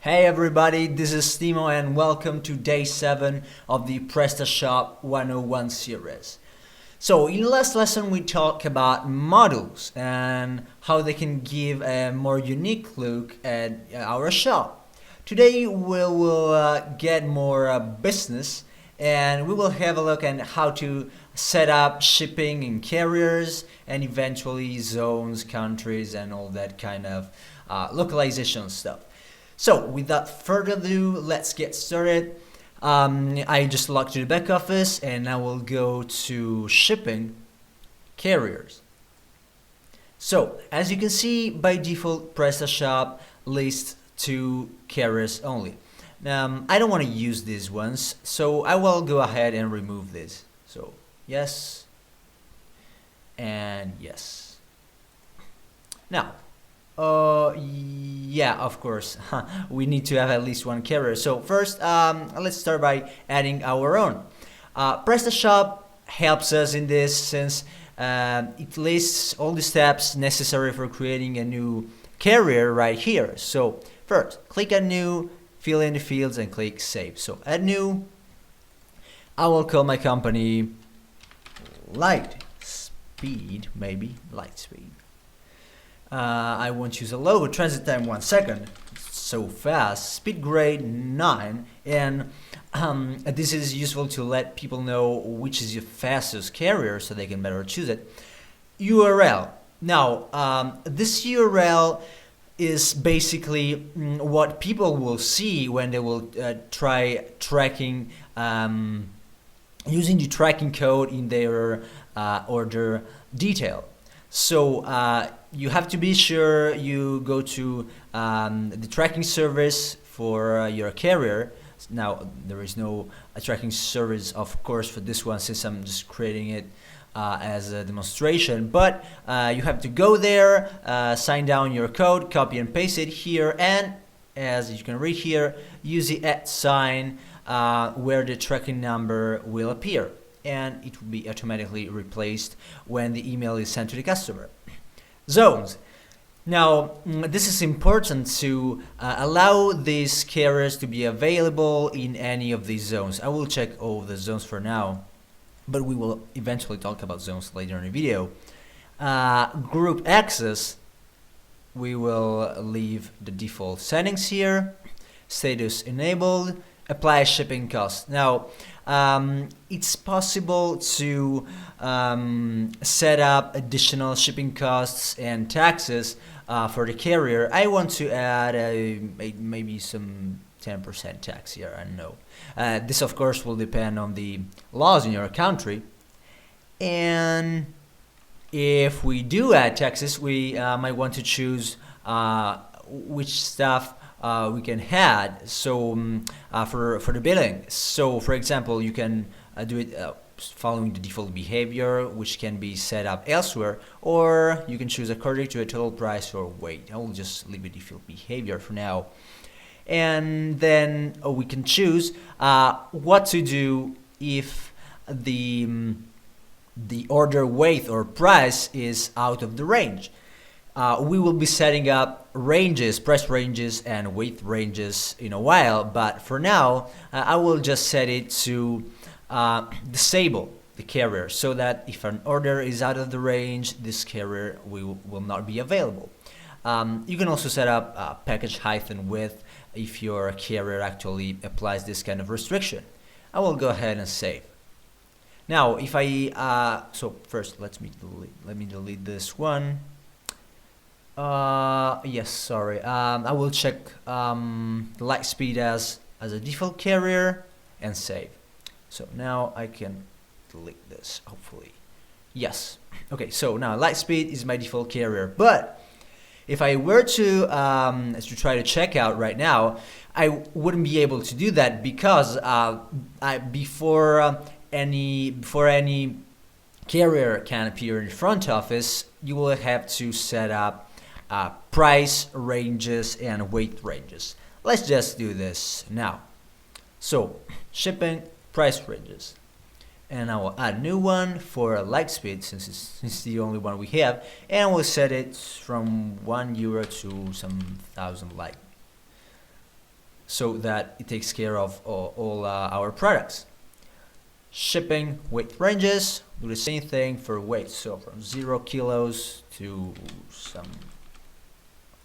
Hey everybody, this is Timo and welcome to day 7 of the Prestashop 101 series. So in the last lesson we talked about models and how they can give a more unique look at our shop. Today we will get more business and we will have a look at how to set up shipping and carriers and eventually zones, countries and all that kind of localization stuff. So without further ado, let's get started. I just logged to the back office and I will go to shipping carriers. So as you can see, by default Prestashop lists 2 carriers only. I don't want to use these ones, so I will go ahead and remove this. So yes and yes. Now yeah, of course, we need to have at least 1 carrier. So first, let's start by adding our own. Prestashop helps us in this since it lists all the steps necessary for creating a new carrier right here. So first, click Add New, fill in the fields and click Save. So Add New, I will call my company Lightspeed, maybe Lightspeed. I won't use a logo. Transit time 1 second. So fast. Speed grade 9. And this is useful to let people know which is your fastest carrier so they can better choose it. URL. Now, this URL is basically what people will see when they will try tracking, using the tracking code in their order detail. So you have to be sure you go to the tracking service for your carrier. Now there is no tracking service, of course, for this one since I'm just creating it as a demonstration. But you have to go there, sign down your code, copy and paste it here, and as you can read here, use the @ sign where the tracking number will appear. And it will be automatically replaced when the email is sent to the customer. Zones. Now, this is important to allow these carriers to be available in any of these zones. I will check all the zones for now, but we will eventually talk about zones later in the video. Group access, we will leave the default settings here. Status enabled. Apply shipping cost. Now, it's possible to set up additional shipping costs and taxes for the carrier. I want to add maybe some 10% tax here. I don't know. This of course will depend on the laws in your country. And if we do add taxes, we might want to choose which stuff we can add. So for the billing, so for example you can do it following the default behavior, which can be set up elsewhere, or you can choose according to a total price or weight. I will just leave the default behavior for now, and then we can choose what to do if the order weight or price is out of the range. We will be setting up ranges, price ranges and weight ranges in a while, but for now I will just set it to disable the carrier so that if an order is out of the range, this carrier will not be available. You can also set up package height and width if your carrier actually applies this kind of restriction. I will go ahead and save. Now if I so first let me delete this one. Yes, sorry. I will check Lightspeed as a default carrier and save. So now I can delete this, hopefully. Yes. Okay, so now Lightspeed is my default carrier. But if I were to try to check out right now, I wouldn't be able to do that because before any carrier can appear in the front office, you will have to set up price ranges and weight ranges. Let's just do this now. So shipping price ranges, and I will add a new one for Lightspeed since it's the only one we have, and we'll set it from €1 to some thousand light. so that it takes care of all our products. Shipping weight ranges, do the same thing for weight, so from 0 kilos to some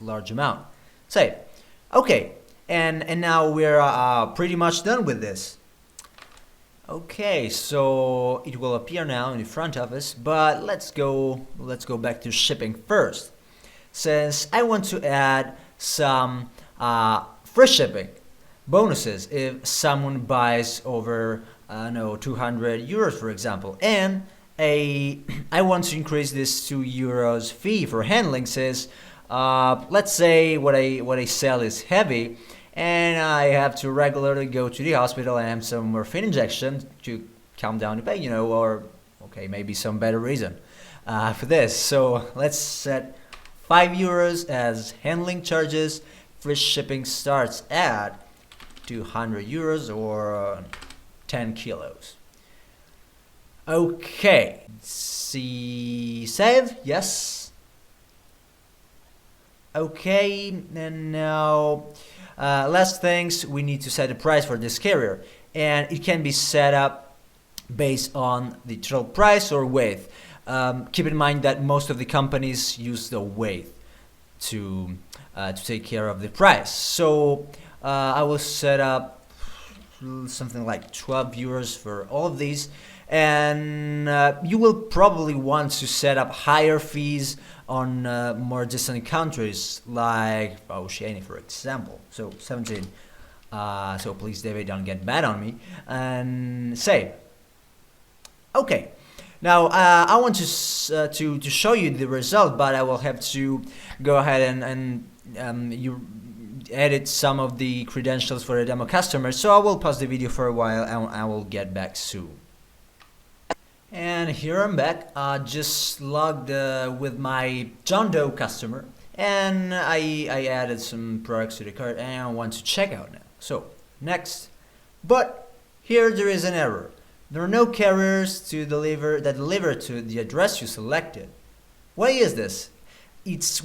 large amount. Say, okay, and now we're pretty much done with this. Okay, so it will appear now in the front of us, but let's go back to shipping first, since I want to add some free shipping bonuses if someone buys over 200 euros, for example, and I want to increase this 2 euros fee for handling, since let's say what I sell is heavy and I have to regularly go to the hospital and have some morphine injection to calm down the pain, or okay, maybe some better reason for this. So let's set 5 euros as handling charges. Free shipping starts at 200 euros or 10 kilos. Okay, see, save, yes. Okay, and now last things, we need to set a price for this carrier, and it can be set up based on the total price or weight. Keep in mind that most of the companies use the weight to take care of the price. So I will set up something like 12 euros for all of these, and you will probably want to set up higher fees on more distant countries like Oceania, for example. So 17. So please, David, don't get mad on me. And say, okay. Now I want to show you the result, but I will have to go ahead and you edit some of the credentials for the demo customer. So I will pause the video for a while and I will get back soon. And here I'm back. Just logged with my John Doe customer, and I added some products to the cart and I want to check out now. So next, but here there is an error. There are no carriers that deliver to the address you selected. Why is this? It's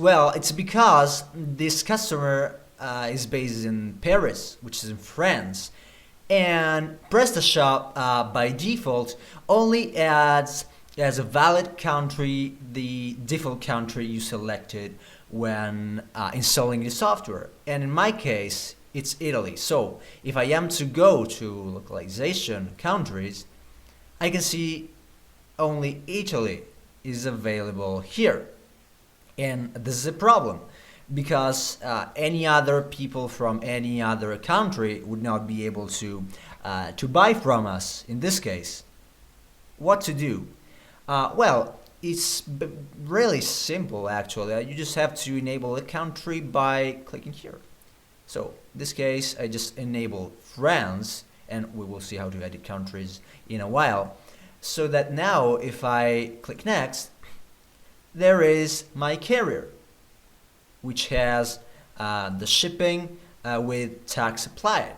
because this customer is based in Paris, which is in France, and Prestashop by default only adds as a valid country the default country you selected when installing the software. And in my case, it's Italy. So if I am to go to localization countries, I can see only Italy is available here. And this is a problem, because any other people from any other country would not be able to buy from us in this case. What to do? Well, it's really simple actually. You just have to enable a country by clicking here. So in this case, I just enable France, and we will see how to edit countries in a while. So that now if I click next, there is my carrier, which has the shipping with tax applied.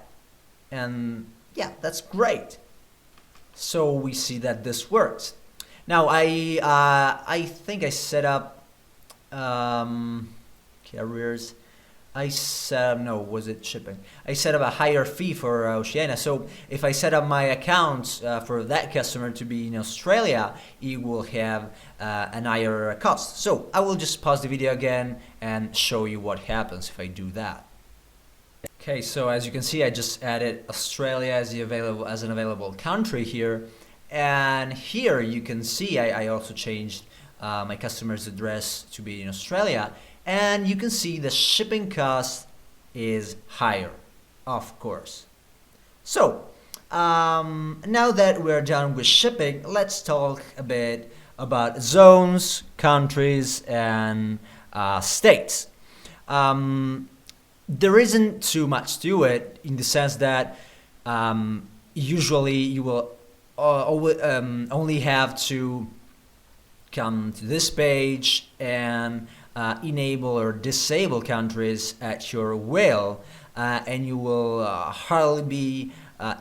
And yeah, that's great. So we see that this works. Now I think I set up carriers. Was it shipping? I set up a higher fee for Oceania. So if I set up my account for that customer to be in Australia, it will have an higher cost. So I will just pause the video again and show you what happens if I do that. Okay, so as you can see, I just added Australia as an available country here, and here you can see I also changed my customer's address to be in Australia. And you can see the shipping cost is higher, of course. So now that we're done with shipping, let's talk a bit about zones, countries, and states. There isn't too much to it, in the sense that usually you will only have to come to this page and enable or disable countries at your will, and you will hardly be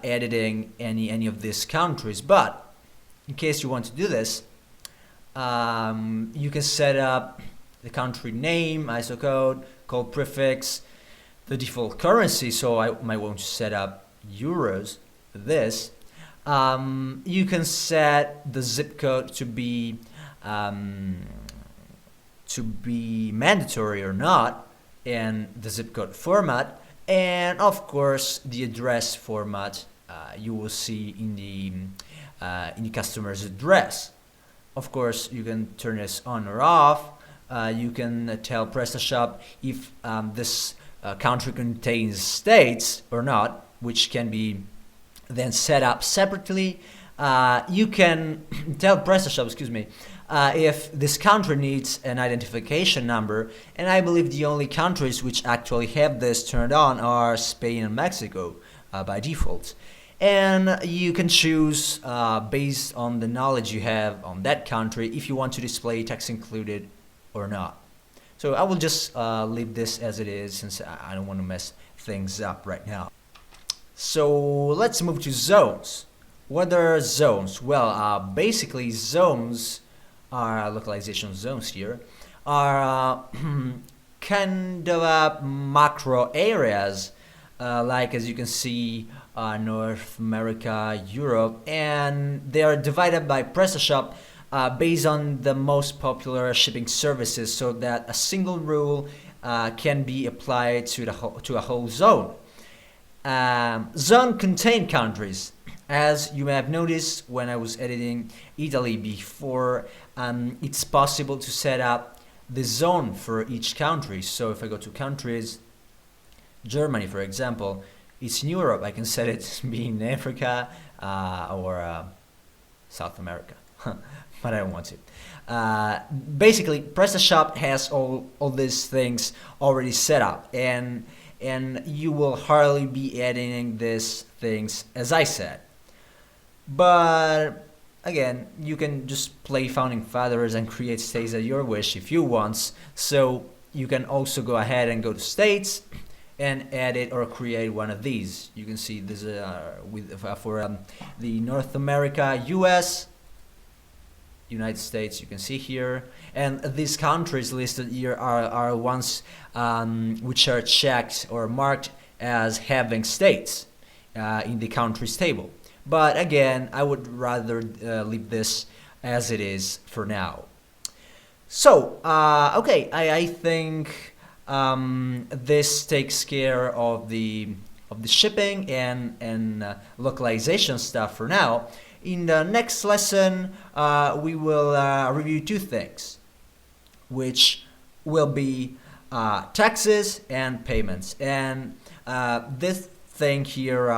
editing any of these countries. But in case you want to do this, you can set up the country name, ISO code, call prefix, the default currency, so I might want to set up euros, this. You can set the zip code to be mandatory or not, and the zip code format, and of course the address format you will see in the customer's address. Of course, you can turn this on or off. You can tell Prestashop if this country contains states or not, which can be then set up separately. You can tell Prestashop, if this country needs an identification number, and I believe the only countries which actually have this turned on are Spain and Mexico by default. And you can choose based on the knowledge you have on that country if you want to display text included or not. So I will just leave this as it is, since I don't want to mess things up right now. So let's move to zones. What are zones? Well, basically zones are localization zones here, are kind of macro areas, like as you can see, North America, Europe, and they are divided by Prestashop based on the most popular shipping services, so that a single rule can be applied to a whole zone. Zone contain countries. As you may have noticed when I was editing Italy before, it's possible to set up the zone for each country. So if I go to countries, Germany for example, it's in Europe, I can set it to be in Africa or South America, but I don't want to. Basically, Prestashop has all these things already set up, and you will hardly be editing these things as I said. But again, you can just play founding fathers and create states at your wish if you want. So you can also go ahead and go to states and edit or create one of these. You can see this for the North America, US, United States, you can see here, and these countries listed here are ones which are checked or marked as having states in the countries table. But again, I would rather leave this as it is for now. So okay, I think this takes care of the shipping and localization stuff for now. In the next lesson, we will review two things, which will be taxes and payments. And this thing here,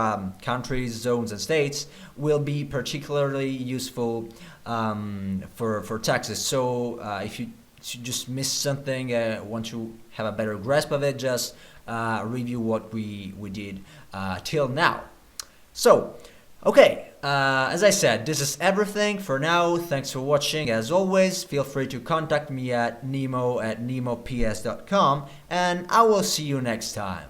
countries, zones, and states, will be particularly useful for taxes. So if you just miss something, want to have a better grasp of it, just review what we did till now. So, okay, as I said, this is everything for now. Thanks for watching. As always, feel free to contact me at nemo@nemops.com, and I will see you next time.